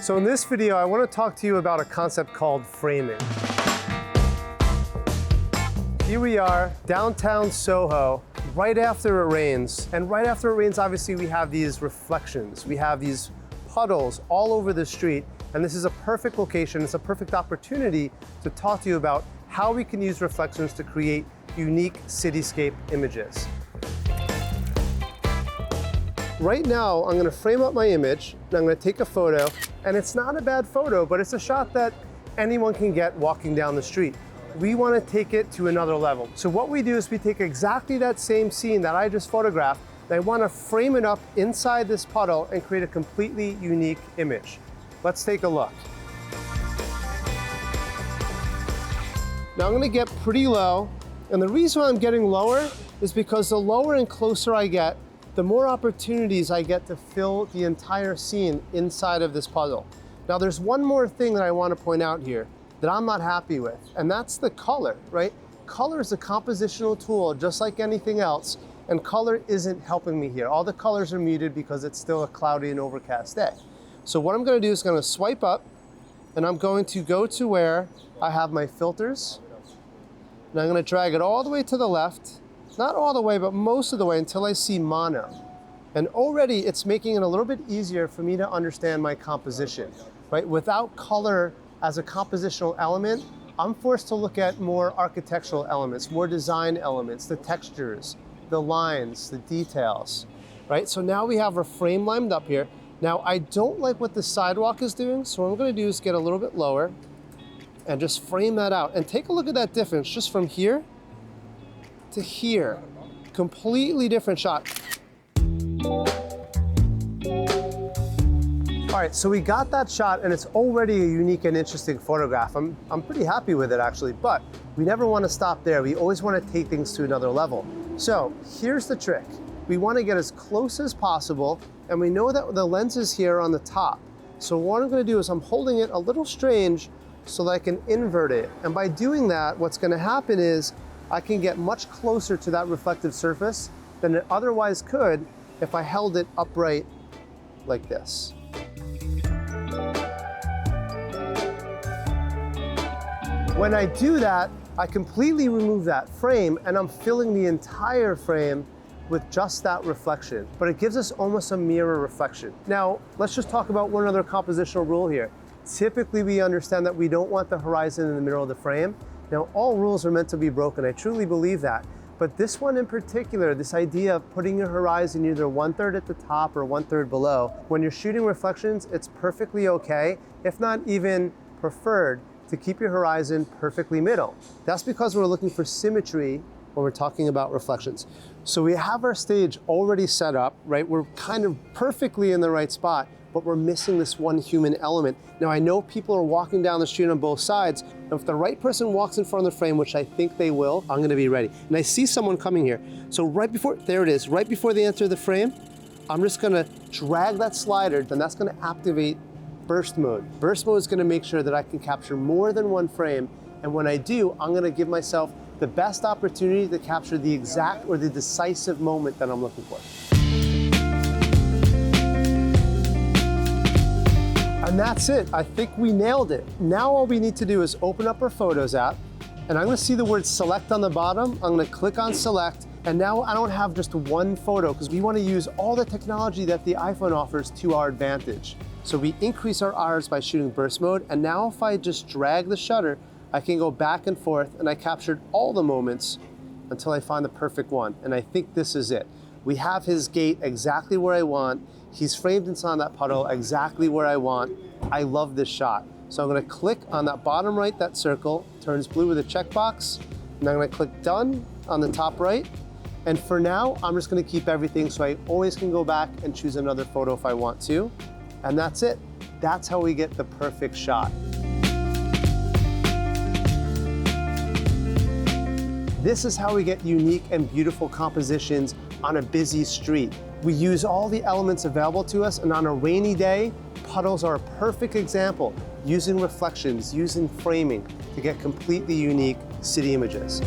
So in this video, I want to talk to you about a concept called framing. Here we are, downtown Soho, right after it rains. And right after it rains, obviously, we have these reflections. We have these puddles all over the street. And this is a perfect location. It's a perfect opportunity to talk to you about how we can use reflections to create unique cityscape images. Right now, I'm gonna frame up my image, and I'm gonna take a photo, and it's not a bad photo, but it's a shot that anyone can get walking down the street. We wanna take it to another level. So what we do is we take exactly that same scene that I just photographed, and I wanna frame it up inside this puddle and create a completely unique image. Let's take a look. Now I'm gonna get pretty low, and the reason why I'm getting lower is because the lower and closer I get, the more opportunities I get to fill the entire scene inside of this puzzle. Now there's one more thing that I want to point out here that I'm not happy with, and that's the color, right? Color is a compositional tool just like anything else, and color isn't helping me here. All the colors are muted because it's still a cloudy and overcast day. So what I'm gonna do is gonna swipe up, and I'm going to go to where I have my filters, and I'm gonna drag it all the way to the left, not all the way, but most of the way until I see mono. And already it's making it a little bit easier for me to understand my composition, right? Without color as a compositional element, I'm forced to look at more architectural elements, more design elements, the textures, the lines, the details, right? So now we have our frame lined up here. Now I don't like what the sidewalk is doing, so what I'm gonna do is get a little bit lower and just frame that out. And take a look at that difference just from here to here. Completely different shot. All right, so we got that shot, and it's already a unique and interesting photograph. I'm pretty happy with it actually, but we never want to stop there. We always want to take things to another level. So here's the trick. We want to get as close as possible, and we know that the lens is here on the top. So what I'm going to do is I'm holding it a little strange so that I can invert it. And by doing that, what's going to happen is I can get much closer to that reflective surface than it otherwise could if I held it upright like this. When I do that, I completely remove that frame, and I'm filling the entire frame with just that reflection. But it gives us almost a mirror reflection. Now, let's just talk about one other compositional rule here. Typically, we understand that we don't want the horizon in the middle of the frame. Now, all rules are meant to be broken. I truly believe that. But this one in particular, this idea of putting your horizon either 1/3 at the top or 1/3 below, when you're shooting reflections, it's perfectly okay, if not even preferred, to keep your horizon perfectly middle. That's because we're looking for symmetry when we're talking about reflections. So we have our stage already set up, right? We're kind of perfectly in the right spot, but we're missing this one human element. Now I know people are walking down the street on both sides, and if the right person walks in front of the frame, which I think they will, I'm gonna be ready. And I see someone coming here. So right before, there it is, right before they enter the frame, I'm just gonna drag that slider, then that's gonna activate burst mode. Burst mode is gonna make sure that I can capture more than one frame, and when I do, I'm gonna give myself the best opportunity to capture the exact or the decisive moment that I'm looking for. And that's it. I think we nailed it. Now all we need to do is open up our Photos app, and I'm gonna see the word select on the bottom. I'm gonna click on select, and now I don't have just one photo because we wanna use all the technology that the iPhone offers to our advantage. So we increase our hours by shooting burst mode, and now if I just drag the shutter, I can go back and forth, and I captured all the moments until I find the perfect one. And I think this is it. We have his gate exactly where I want. He's framed inside that puddle exactly where I want. I love this shot. So I'm gonna click on that bottom right, that circle, turns blue with a checkbox, and I'm gonna click done on the top right. And for now, I'm just gonna keep everything so I always can go back and choose another photo if I want to. And that's it. That's how we get the perfect shot. This is how we get unique and beautiful compositions on a busy street. We use all the elements available to us, and on a rainy day, puddles are a perfect example, using reflections, using framing to get completely unique city images.